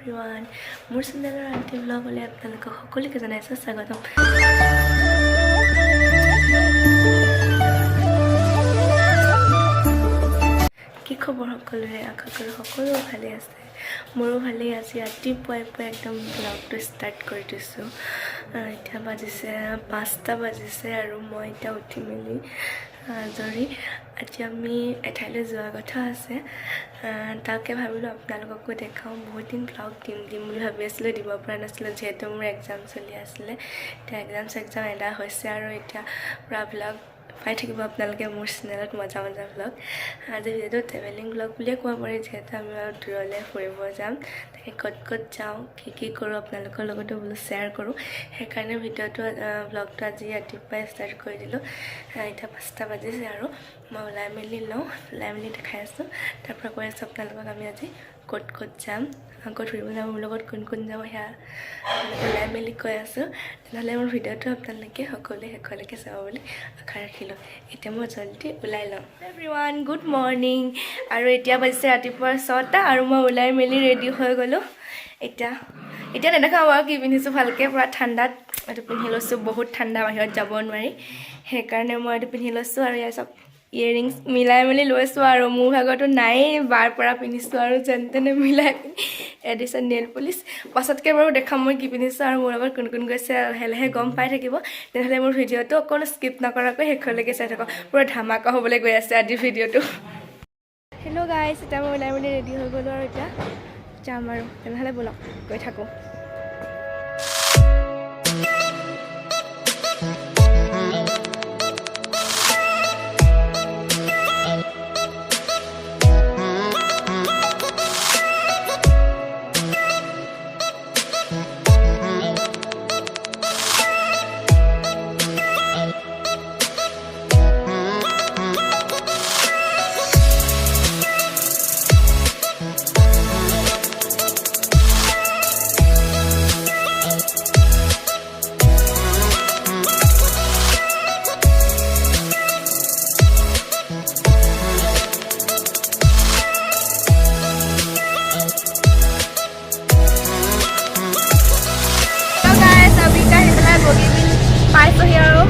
everyone, মোৰ চেনেলৰ aunty ব্লগলৈ আপোনালোকক সকলোকে জনাইছোঁ স্বাগতম। কি খবৰ সকলোৰে? আশা কৰোঁ সকলো ভালে আছে। মোৰো ভালেই আছে। ৰাতিপুৱাই একদম ব্লগটো ষ্টাৰ্ট কৰি দিছোঁ। এতিয়া বাজিছে 5টা বাজিছে আৰু মই এতিয়া উঠি মেলি আজৰি। আজি আমি এঠাইলৈ যোৱা কথা আছে, তাকে ভাবিলোঁ আপোনালোককো দেখাওঁ। বহুত দিন ব্লগ দিম বুলি ভাবি আছিলোঁ, দিব পৰা নাছিলোঁ যিহেতু মোৰ এক্সাম চলি আছিলে। এতিয়া এক্সাম এদায় হৈছে আৰু এতিয়া পূৰা ব্লগ পাই থাকিব আপোনালোকে মোৰ চেনেলত মজা ব্লগ। আজি যিহেতু ট্ৰেভেলিং ব্লগ বুলিয়ে ক'ব পাৰি, যিহেতু আমি অলপ দূৰলৈ ফুৰিব যাম। তাকে ক'ত যাওঁ, কি কৰোঁ আপোনালোকৰ লগতো বোলো শ্বেয়াৰ কৰোঁ। সেইকাৰণে ব্লগটো আজি ৰাতিপুৱাই ষ্টাৰ্ট কৰি দিলোঁ। এতিয়া 5টা বাজিছে আৰু মই ওলাই মেলি দেখাই আছোঁ। তাৰপৰা কৈ আছোঁ আপোনালোকক আমি আজি ক'ত যাম, ক'ত ফুৰিব যাম, মোৰ লগত কোন যাব, সেয়া ওলাই মেলি কৈ আছোঁ। তেনেহ'লে মোৰ ভিডিঅ'টো আপোনালোকে সকলোৱে শেষলৈকে চাব বুলি আশা ৰাখিলোঁ। এতিয়া মই জল্দি ওলাই লওঁ। Everyone good morning. আৰু এতিয়া বাজিছে ৰাতিপুৱা 6টা আৰু মই ওলাই মেলি ৰেডি হৈ গ'লোঁ। এতিয়া নেদেখাওঁ আৰু কি পিন্ধিছোঁ ভালকৈ, পূৰা ঠাণ্ডাত এইটো পিন্ধি লৈছোঁ। বহুত ঠাণ্ডা, বাহিৰত যাব নোৱাৰি, সেইকাৰণে মই এইটো পিন্ধি লৈছোঁ। আৰু ইয়াৰ চব ইয়েৰিংছ মিলাই মেলি লৈছোঁ আৰু মোৰ ভাগতো নায়েই, বাৰ পৰা পিন্ধিছোঁ আৰু যেন তেনে মিলাই পিনি এডিশ্যন নেইল পলিচ। পাছতকৈ বাৰু দেখাম মই কি পিন্ধিছোঁ আৰু মোৰ লগত কোন গৈছে, লাহে গম পাই থাকিব। তেনেহ'লে মোৰ ভিডিঅ'টো অকণো স্কিপ নকৰাকৈ শেষলৈকে চাই থাকক। পূৰা ধামাকা হ'বলৈ গৈ আছে আজিৰ ভিডিঅ'টো। হেল্ল' গাইছ, এতিয়া মই ওলাই মেলি ৰেডি হৈ গ'লোঁ আৰু এতিয়া যাম আৰু। তেনেহ'লে ব'লক গৈ থাকোঁ। পাইছোঁহি আৰু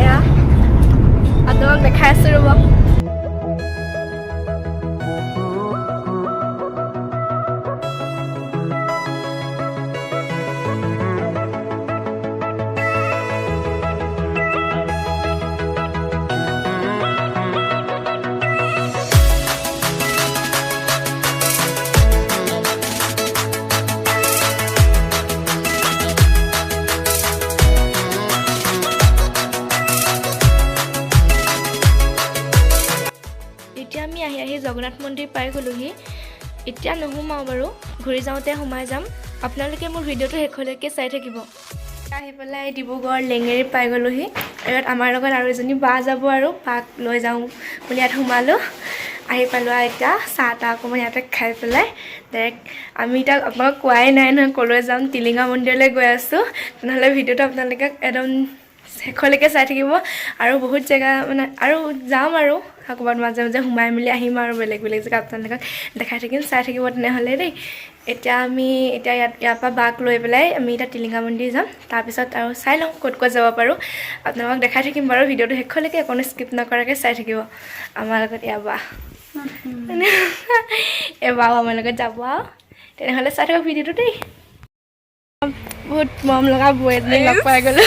এয়া আপোনালোকক দেখাই আছোঁ ৰ'ব। এতিয়া আমি আহি জগন্নাথ মন্দিৰ পাই গ'লোহি। এতিয়া নোসোমাওঁ বাৰু, ঘূৰি যাওঁতে সোমাই যাম। আপোনালোকে মোৰ ভিডিঅ'টো শেষলৈকে চাই থাকিব। আহি পেলাই ডিব্ৰুগড় লেঙেৰী পাই গ'লোহি। ইয়াত আমাৰ লগত আৰু এজনী বা যাব আৰু বাক লৈ যাওঁ বুলি ইয়াত সোমালোঁ। আহি পালোঁ আৰু এতিয়া চাহ অকণমান ইয়াতে খাই পেলাই ডাইৰেক্ট আমি এতিয়া আপোনালোকক কোৱাই নাই নহয় ক'লৈ যাম, টিলিঙা মন্দিৰলৈ গৈ আছোঁ। তেনেহ'লে ভিডিঅ'টো আপোনালোকে একদম শেষলৈকে চাই থাকিব। আৰু বহুত জেগা আৰু যাম আৰু ক'ৰবাত মাজে সোমাই মেলি আহিম আৰু বেলেগ জেগা আপোনালোকক দেখাই থাকিম, চাই থাকিব তেনেহ'লে দেই। এতিয়া ইয়াৰ পৰা বাক লৈ পেলাই আমি এতিয়া টিলিঙা মন্দিৰ যাম। তাৰপিছত আৰু চাই লওঁ ক'ত যাব পাৰোঁ, আপোনালোকক দেখাই থাকিম বাৰু। ভিডিঅ'টো শেষলৈকে অকণো স্কিপ নকৰাকৈ চাই থাকিব। আমাৰ লগত এবাৰো আমাৰ লগত যাব আৰু। তেনেহ'লে চাই থাকক ভিডিঅ'টো দেই। বহুত মৰম লগা বৌ এজনী লগ পাই গ'লোঁ।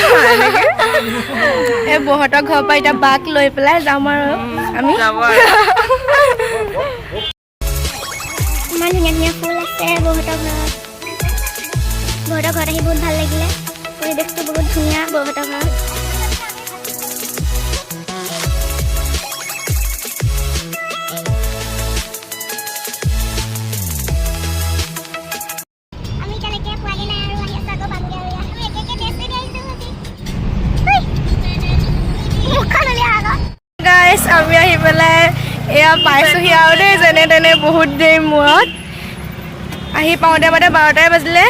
এই বৌহঁতৰ ঘৰৰ পৰা এতিয়া বাক লৈ পেলাই যাম আৰু আমি। ইমান ধুনীয়া ফুল আছে বৌহঁতৰ ঘৰত আহি বহুত ভাল লাগিলে। পৰিৱেশটো বহুত ধুনীয়া বৌহঁতৰ ঘৰত। গাইছ, আমি আহি পেলাই এয়া পাইছোঁহি আৰু দেই, যেনে তেনে বহুত দেৰি মূৰত আহি পাওঁতে 12টাই বাজিলে।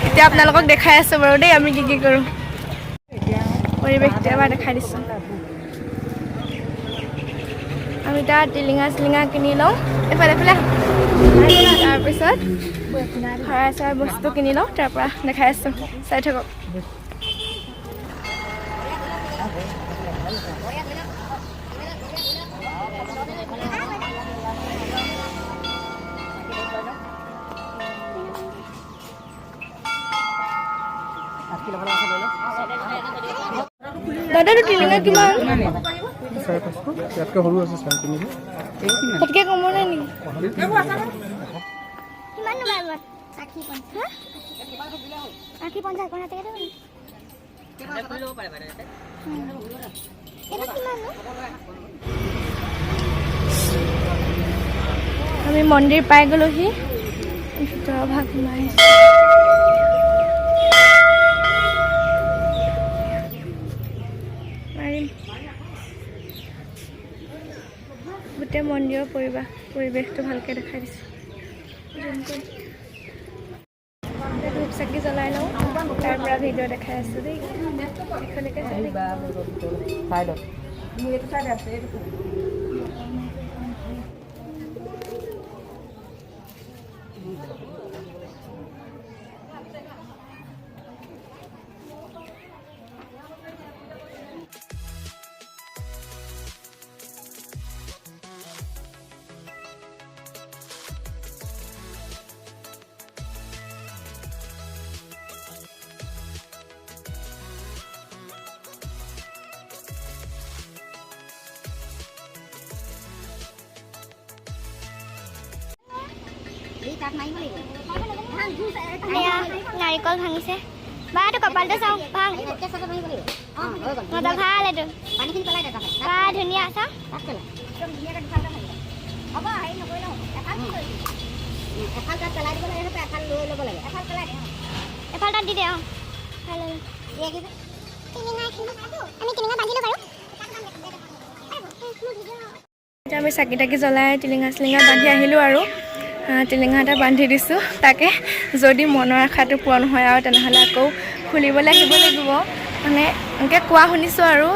এতিয়া আপোনালোকক দেখাই আছোঁ বাৰু দেই আমি কি কৰোঁ। পৰিৱেশটো এবাৰ দেখাই দিছোঁ। আমি তাত টিলিঙা চিলিঙা কিনি লওঁ এফালে এফালে তাৰপিছত শৰাই চৰাই বস্তু কিনি লওঁ তাৰ পৰা দেখাই আছোঁ চাই থাকক দাদাটো টিলিঙা কিমান ইয়াতকৈ সৰু আছে চাৰে তিনিশ তাতকৈ কমৰ নাই নেকি কিমান নম্বৰ 60 50 কোন হাতে কেটে আমি মন্দিৰ পাই গ'লোহি ভিতৰৰ ভাগ সোমাই গোটেই মন্দিৰৰ পৰিৱেশটো ভালকৈ দেখাই দিছোঁ ধূপ চাকি জ্বলাই লওঁ তাৰ পৰা ভিডিঅ' দেখাই আছোঁ দেই এখনকে নাৰিকল ভাঙিছে বা এইটো কপালটো চাওঁ ভাং মজা ভাল এইটো বা ধুনীয়া চাওঁ এফাল তাত দি দে অঁ এতিয়া আমি চাকি তাকি জ্বলাই টিলিঙা চিলিঙা বান্ধি আহিলোঁ আৰু টিলিঙা এটা বান্ধি দিছোঁ তাকে যদি মনৰ আশাটো পূৰণ হয় আৰু তেনেহ'লে আকৌ খুলিবলৈ আহিব লাগিব মানে এনেকৈ কোৱা শুনিছোঁ আৰু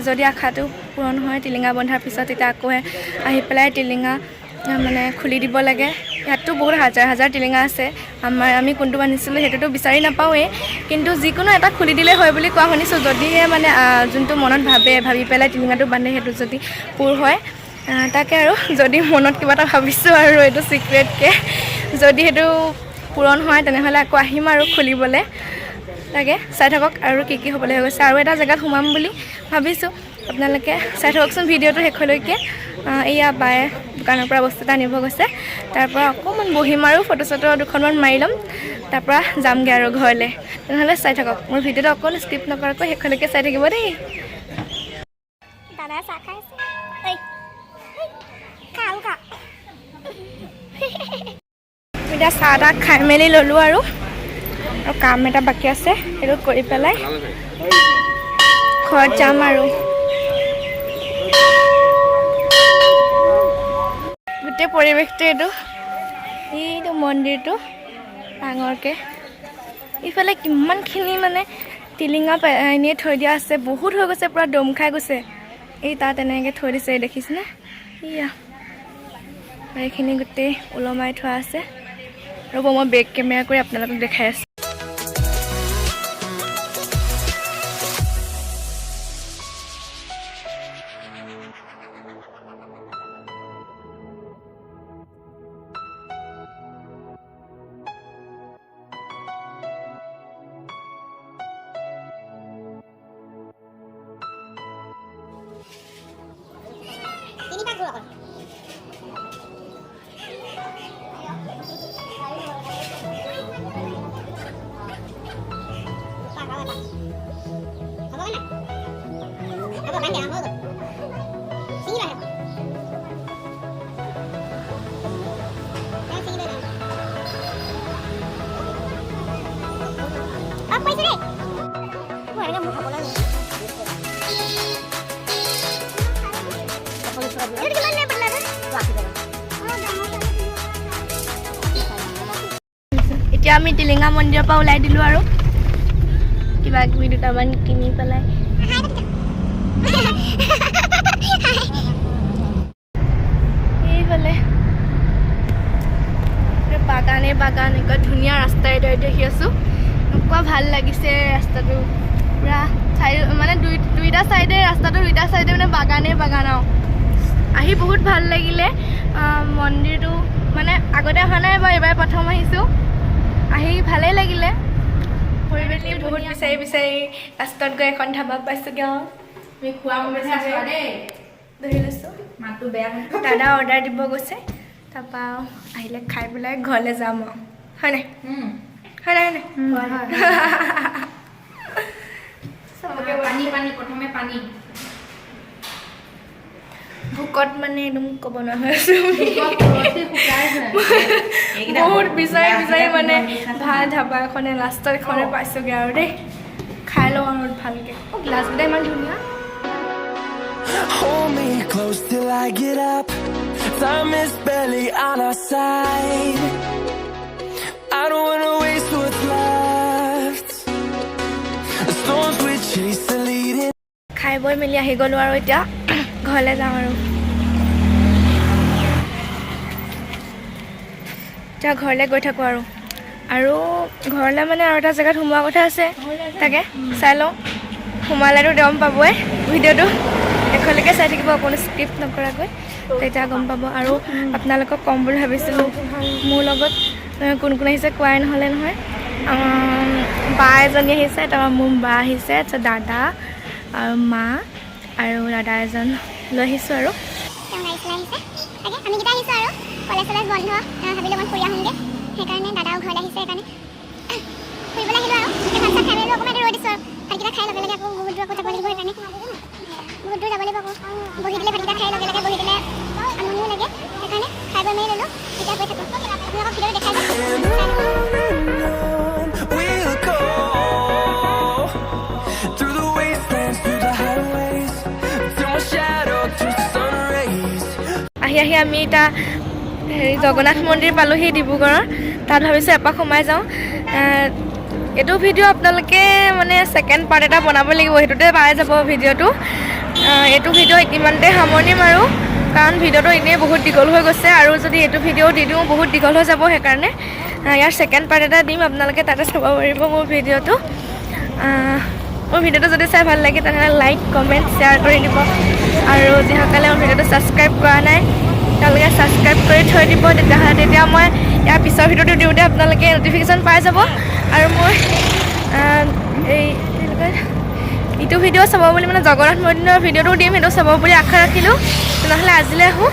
যদি আশাটো পূৰণ হয় টিলিঙা বন্ধাৰ পিছত তেতিয়া আকৌ আহি পেলাই টিলিঙা মানে খুলি দিব লাগে ইয়াততো বহুত হাজাৰ হাজাৰ টিলিঙা আছে আমি কোনটো বান্ধিছিলোঁ সেইটোতো বিচাৰি নাপাওঁৱেই কিন্তু যিকোনো এটা খুলি দিলে হয় বুলি কোৱা শুনিছোঁ যদিহে মানে যোনটো মনত ভাবি পেলাই টিলিঙাটো বান্ধে সেইটো যদি পূৰ হয় তাকে আৰু যদি মনত কিবা এটা ভাবিছোঁ আৰু এইটো চিক্ৰেটকৈ যদি সেইটো পূৰণ হয় তেনেহ'লে আকৌ আহিম আৰু খুলিবলৈ তাকে চাই থাকক আৰু কি কি হ'বলৈ হৈ গৈছে আৰু এটা জেগাত সোমাম বুলি ভাবিছোঁ আপোনালোকে চাই থাককচোন ভিডিঅ'টো শেষলৈকে এয়া বায়ে দোকানৰ পৰা বস্তু এটা আনিব গৈছে তাৰ পৰা অকণমান বহিম আৰু ফটো চটো দুখনমান মাৰি ল'ম তাৰ পৰা যামগৈ আৰু ঘৰলৈ তেনেহ'লে চাই থাকক মোৰ ভিডিঅ'টো অকণ স্কিপ নকৰাকৈ শেষলৈকে চাই থাকিব দেই দাদা চাহ খাইছে এতিয়া চাহ তাহ খাই মেলি ল'লোঁ আৰু কাম এটা বাকী আছে সেইটো কৰি পেলাই ঘৰত যাম আৰু গোটেই পৰিৱেশটো এইটো মন্দিৰটো ডাঙৰকৈ ইফালে কিমানখিনি মানে টিলিঙা এনেই থৈ দিয়া আছে বহুত হৈ গৈছে পূৰা দম খাই গৈছে এই তাত এনেকৈ থৈ দিছে দেখিছেনে ইয়া এইখিনি গোটেই ওলমাই থোৱা আছে ৰ'ব মই বেক কেমেৰা কৰি আপোনালোকক দেখাই আছোঁ এতিয়া আমি টিলিঙা মন্দিৰৰ পৰা ওলাই দিলোঁ আৰু কিবা কিবি দুটামান কিনি পেলাই এইফালে বাগানে বাগান এনেকুৱা ধুনীয়া ৰাস্তা এটা দেখি আছোঁ এনেকুৱা ভাল লাগিছে ৰাস্তাটো পুৰা মানে দুইটা চাইডে ৰাস্তাটো দুইটা চাইডে মানে বাগানে বাগান আৰু আহি বহুত ভাল লাগিলে মন্দিৰটো মানে আগতে অহা নাই বাৰু এইবাৰ প্ৰথম আহিছোঁ আহি ভালেই লাগিলে পৰিৱেশটো বহুত বিচাৰি বিচাৰি লাষ্টত গৈ এখন ধাবা পাইছোঁগৈ আৰু আমি খোৱা দেই ধৰি লৈছোঁ মাতটো বেয়া দাদা অৰ্ডাৰ দিব গৈছে তাৰপৰা আহিলে খাই পেলাই ঘৰলৈ যাম আৰু হয় নাই হয় নাই প্ৰথমে পানী ভোকত মানে একদম ক'ব নোৱাৰা হৈ আছোঁ বহুত বিচাৰি বিচাৰি মানে ভাল ধাবা এখনে লাষ্টত এখনে পাইছোঁগৈ আৰু দেই খাই লওঁ আৰু ভালকৈ গ্লাছকেইটা ইমান ধুনীয়া Hold me close till I get up. Time is barely on our side. I don't wanna waste what's left. The storms we chase are leading. খাই বৈ মেলি আহি গ'লোঁ আৰু এতিয়া ঘৰলৈ যাওঁ আৰু এতিয়া ঘৰলৈ গৈ থাকোঁ আৰু ঘৰলৈ মানে আৰু এটা জেগাত সোমোৱা কথা আছে তাকে চাই লওঁ সোমালেতো গম পাবই ভিডিঅ'টো শেষলৈকে চাই থাকিব অকণো স্ক্ৰিপ্ট নকৰাকৈ তেতিয়া গম পাব আৰু আপোনালোকক ক'ম বুলি ভাবিছিলোঁ মোৰ লগত কোন কোন আহিছে কোৱাই নহ'লে নহয় বা এজনী আহিছে তাৰপৰা মোৰ বা আহিছে তাৰপিছত দাদা আৰু মা আৰু দাদা এজন লৈ আহিছোঁ আৰু আমিকেইটা আহিছোঁ আৰু কলেজ চলেজ বন্ধ ভাবিলোঁ অকণ ফুৰি আহোঁগৈ সেইকাৰণে দাদাও ঘৰত আহিছে সেইকাৰণে ফুৰিবলৈ আহিলোঁ আৰু ভাত চাত খাই মেলি অকণমান ৰৈ দিছোঁ আৰু ভাতকেইটা খাই লগে লগে আকৌ বহুত দূৰ আকৌ যাব লাগিব সেইকাৰণে বহুত দূৰ যাব লাগিব আকৌ বহি দিলে ভাতকেইটা খাই লগে লগে বহি দিলে আমনিও লাগে সেইকাৰণে খাই বৈ মেলি ল'লোঁ এতিয়া গৈ থাকোঁ আপোনালোকক ভিডিঅ'টো দেখাই And on we'll go through the wastelands, through the highways, till my shadow turns to sun rays. আহি আমি এতিয়া হেৰি জগন্নাথ মন্দিৰ পালোঁহি ডিব্ৰুগড়ৰ তাত ভাবিছোঁ এপাক সোমাই যাওঁ এইটো ভিডিঅ' আপোনালোকে মানে ছেকেণ্ড পাৰ্ট এটা বনাব লাগিব সেইটোতে পাই যাব ভিডিঅ'টো এইটো ভিডিঅ' ইমানতে সামৰণি মাৰোঁ কাৰণ ভিডিঅ'টো এনেই বহুত দীঘল হৈ গৈছে আৰু যদি এইটো ভিডিঅ' দি দিওঁ বহুত দীঘল হৈ যাব সেইকাৰণে ইয়াৰ ছেকেণ্ড পাৰ্ট এটা দিম আপোনালোকে তাতে চাব পাৰিব মোৰ ভিডিঅ'টো যদি চাই ভাল লাগে তেনেহ'লে লাইক কমেণ্ট শ্বেয়াৰ কৰি দিব আৰু যিসকলে মোৰ ভিডিঅ'টো ছাবস্ক্ৰাইব কৰা নাই তেওঁলোকে ছাবস্ক্ৰাইব কৰি থৈ দিব তেতিয়া মই ইয়াৰ পিছৰ ভিডিঅ'টো দিওঁতে আপোনালোকে ন'টিফিকেশ্যন পাই যাব আৰু মই ইটো ভিডিঅ' চাব বুলি মানে জগন্নাথ মন্দিৰৰ ভিডিঅ'টো দিম সেইটো চাব বুলি আশা ৰাখিলোঁ তেনেহ'লে আজিলৈ আহোঁ